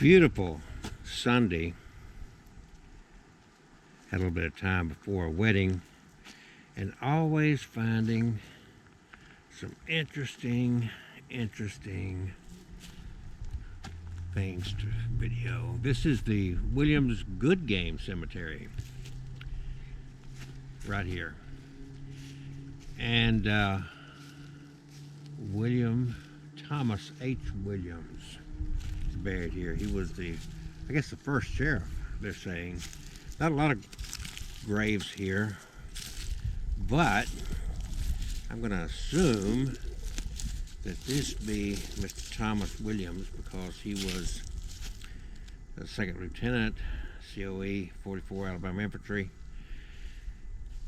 Beautiful Sunday. Had a little bit of time before a wedding, and always finding some interesting things to video. This is the Williams Good Game Cemetery right here, and William Thomas H. Williams is buried here. He was the first sheriff, they're saying. Not a lot of graves here, but I'm going to assume that this be Mr. Thomas Williams, because he was a second lieutenant, COE, 44 Alabama Infantry,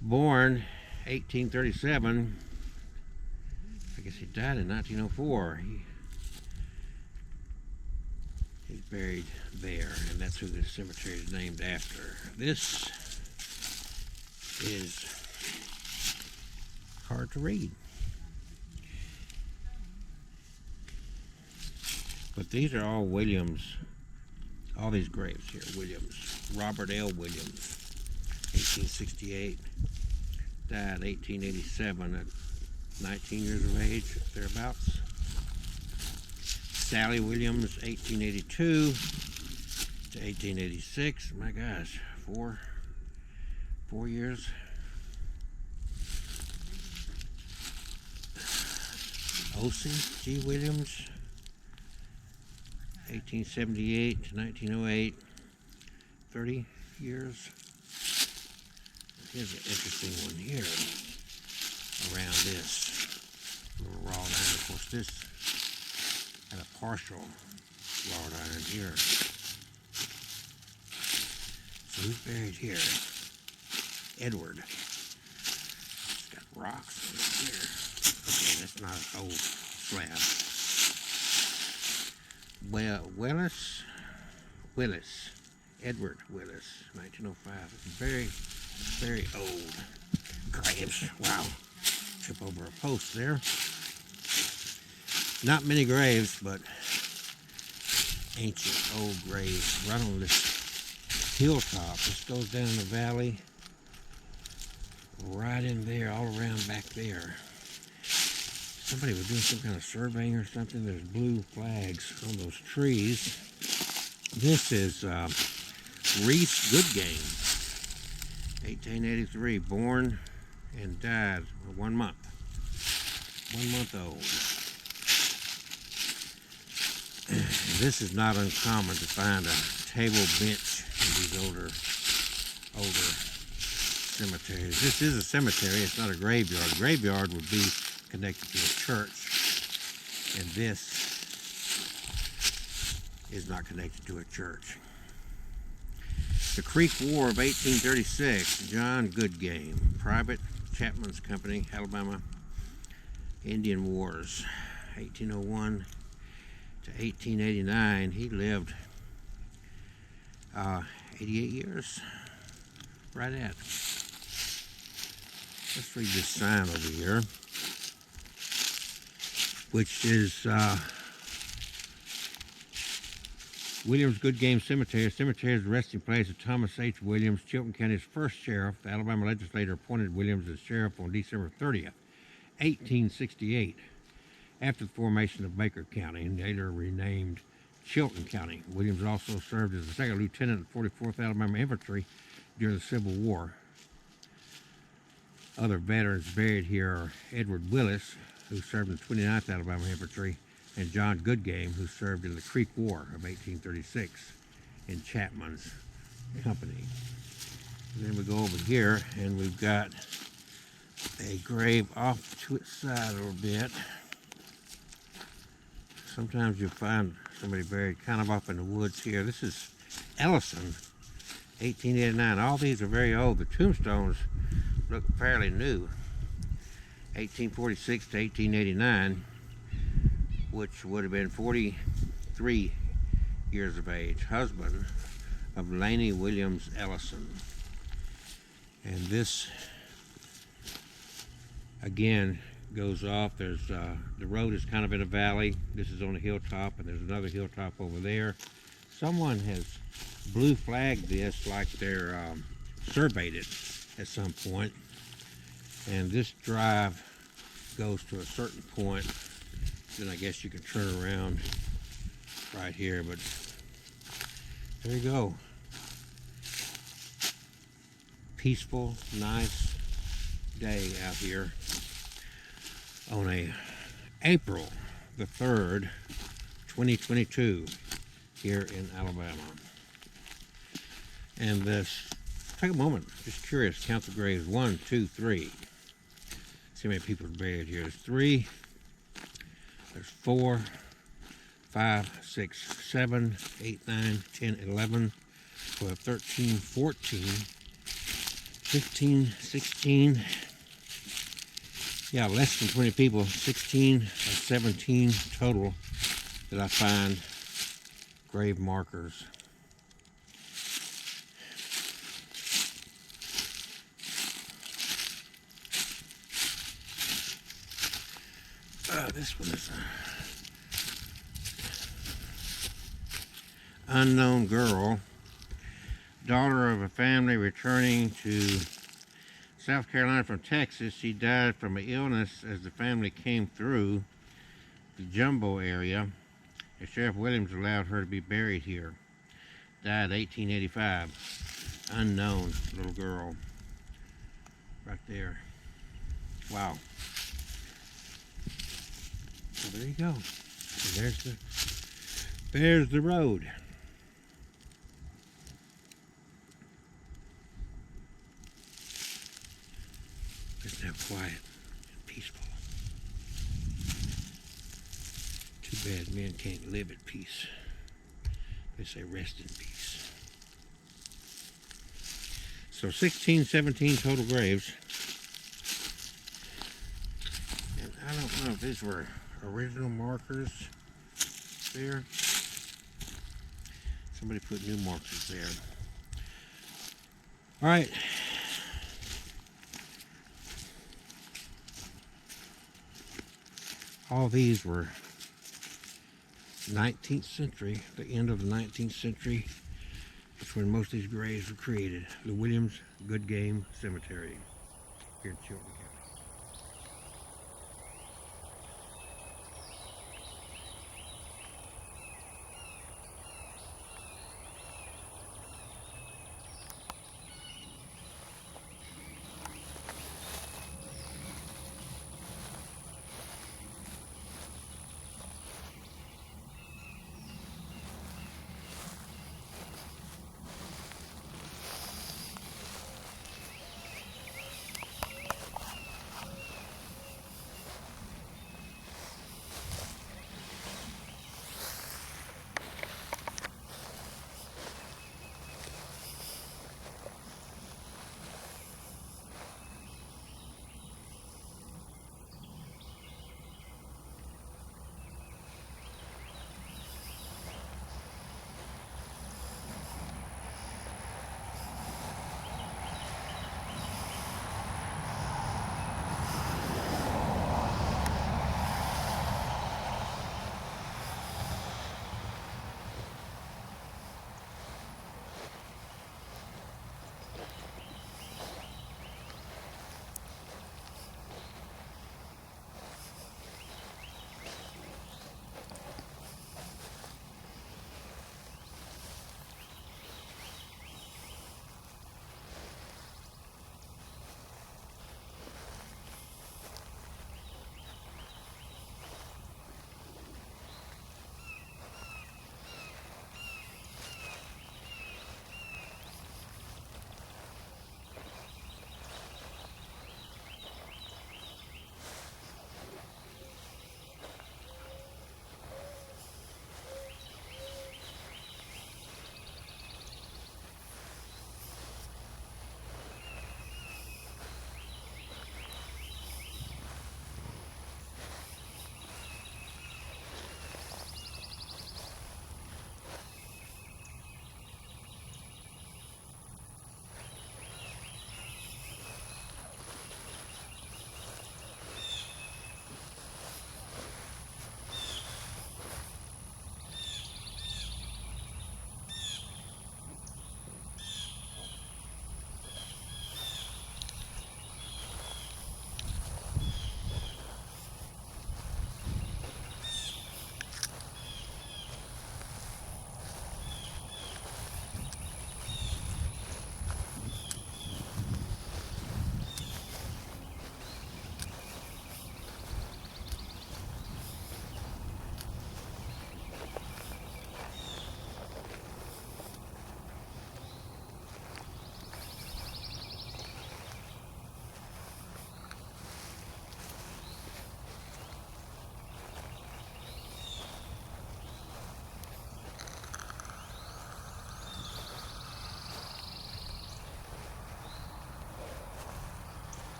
born 1837. I guess he died in 1904. He's buried there, and that's who this cemetery is named after. This is hard to read, but these are all Williams. All these graves here, Williams. Robert L. Williams, 1868, died 1887 at 19 years of age, thereabouts. Sally Williams, 1882 to 1886. My gosh, four years. O.C. G. Williams, 1878 to 1908. 30 years. Here's an interesting one here around this little wrought iron. Of course, this had a partial wrought iron here. So who's buried here? Edward. It's got rocks here. Okay, that's not an old slab. Willis. Edward Willis, 1905. It's very old graves. Wow. Trip over a post there. Not many graves, but ancient old graves right on this hilltop. This goes down the valley, right in there, all around back there. Somebody was doing some kind of surveying or something. There's blue flags on those trees. This is Reese Goodgame, 1883, born and died 1 month. 1 month old. This is not uncommon to find a table bench in these older cemeteries. This is a cemetery, it's not a graveyard. A graveyard would be connected to a church, and this is not connected to a church. The Creek War of 1836, John Goodgame, Private Chapman's Company, Alabama Indian Wars, 1801 to 1889. He lived 88 years, right at. Let's read this sign over here, which is Williams Goodgame Cemetery. Cemetery is the resting place of Thomas H. Williams, Chilton County's first sheriff. The Alabama legislature appointed Williams as sheriff on December 30th, 1868, after the formation of Baker County, and later renamed Chilton County. Williams also served as the second lieutenant of 44th Alabama Infantry during the Civil War. Other veterans buried here are Edward Willis, who served in the 29th Alabama Infantry, and John Goodgame, who served in the Creek War of 1836 in Chapman's company. And then we go over here, and we've got a grave off to its side a little bit. Sometimes you'll find somebody buried kind of off in the woods here. This is Ellison, 1889. All these are very old. The tombstones look fairly new. 1846 to 1889, which would have been 43 years of age. Husband of Laney Williams Ellison. And this, again, goes off. There's the road is kind of in a valley. This is on a hilltop, and there's another hilltop over there. someone has blue flagged this like they're surveyed it at some point. And this drive goes to a certain point. Then I guess you can turn around right here, but there you go. Peaceful, nice day out here on a April the 3rd, 2022 here in Alabama. And this, take a moment, just curious, count the graves. 1, 2, 3. See how many people are buried here. There's 3, there's 4, 5, 6, 7, 8, 9, 10, 11, 12, 13, 14, 15, 16. Yeah, less than 20 people, 16 or 17 total that I find grave markers. This one is an unknown girl, daughter of a family returning to South Carolina from Texas. She died from an illness as the family came through the Jumbo area. And Sheriff Williams allowed her to be buried here. Died 1885. Unknown little girl. Right there. Wow. So there you go. And there's the road. It's now quiet and peaceful. Too bad men can't live at peace. They say rest in peace. So 16, 17 total graves. And I don't know if these were original markers there. Somebody put new markers there. All right. All these were 19th century, the end of the 19th century. That's when most of these graves were created. The Williams Good Game Cemetery here in Chilton County.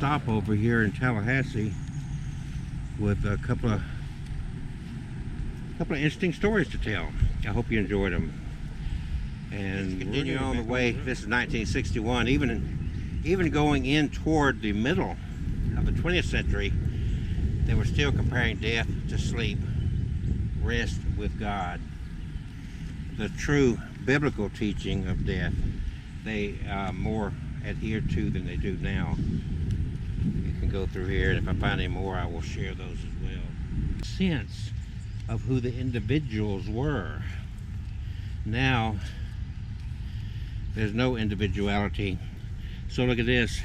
stop over here in Tallahassee with a couple of interesting stories to tell. I hope you enjoyed them. And continue on the way. This is 1961. Even going in toward the middle of the 20th century, they were still comparing death to sleep, rest with God. The true biblical teaching of death, they more adhere to than they do now. You can go through here, and if I find any more, I will share those as well. Sense of who the individuals were. Now, there's no individuality. So look at this.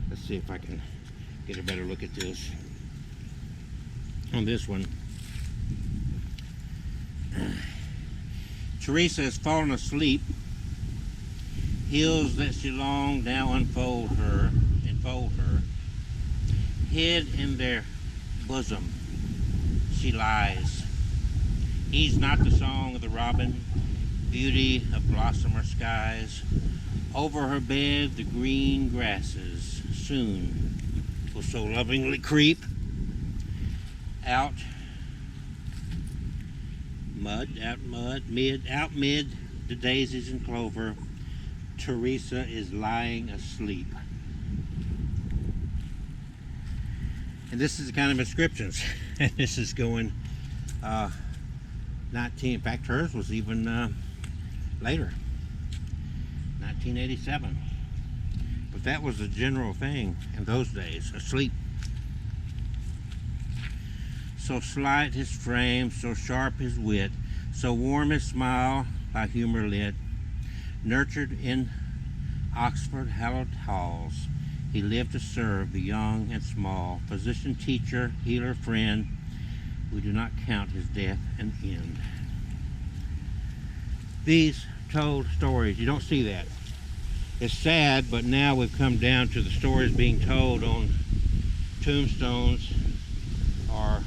Let's see if I can get a better look at this. On this one, Teresa has fallen asleep. Hills that she longed now enfold her. Hid in their bosom she lies. Heeds not the song of the robin, beauty of blossomer skies. Over her bed the green grasses soon will so lovingly creep. Out mid the daisies and clover, Teresa is lying asleep. And this is the kind of inscriptions. And this is going 19, in fact hers was even later, 1987. But that was the general thing in those days, asleep. So slight his frame, so sharp his wit, so warm his smile by humor lit. Nurtured in Oxford hallowed halls, he lived to serve the young and small. Physician, teacher, healer, friend, we do not count his death an end. These told stories, you don't see that. It's sad, but now we've come down to the stories being told on tombstones or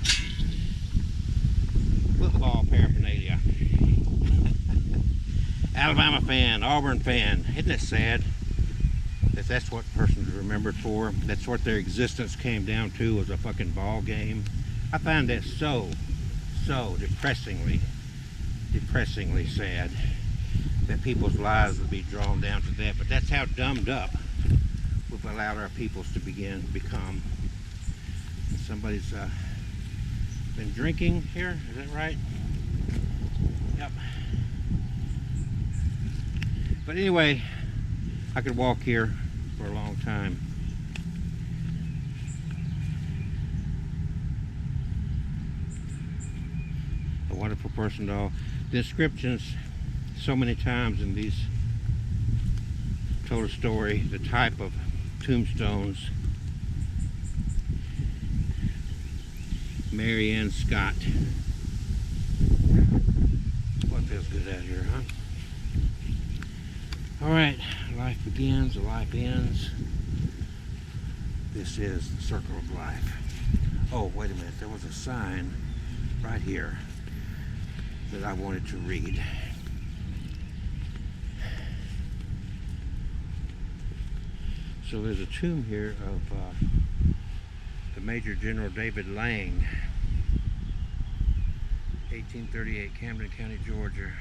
football paraphernalia. Alabama fan, Auburn fan. Isn't it sad that that's what persons are remembered for? That's what their existence came down to, was a fucking ball game. I find that so depressingly sad that people's lives would be drawn down to that. But that's how dumbed up we've allowed our peoples to become. And somebody's been drinking here, is that right? Yep. But anyway, I could walk here for a long time. A wonderful person to all. The inscriptions, so many times in these told a story, the type of tombstones. Mary Ann Scott. What feels good out here, huh? Alright, life begins, life ends. This is the circle of life. Oh, wait a minute, there was a sign right here that I wanted to read. So there's a tomb here of the Major General David Lang, 1838, Camden County, Georgia.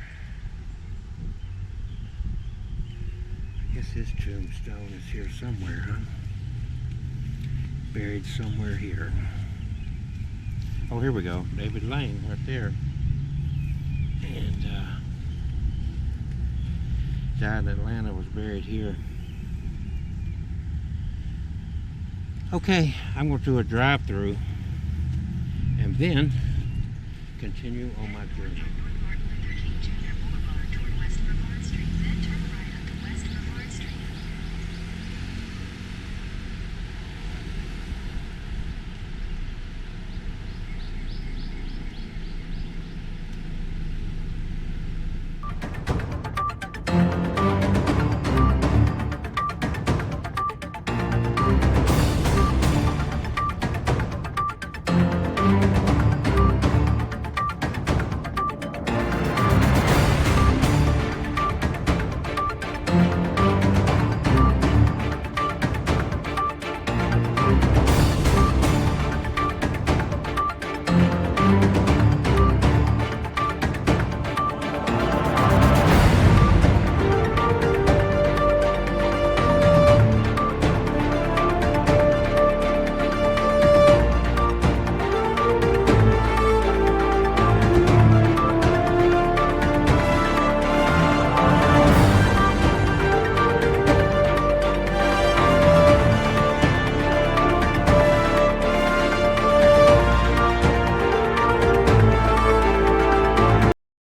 I guess his tombstone is here somewhere, huh? Buried somewhere here. Oh, here we go. David Lang right there. And died in Atlanta, was buried here. Okay, I'm going to do a drive-through and then continue on my journey.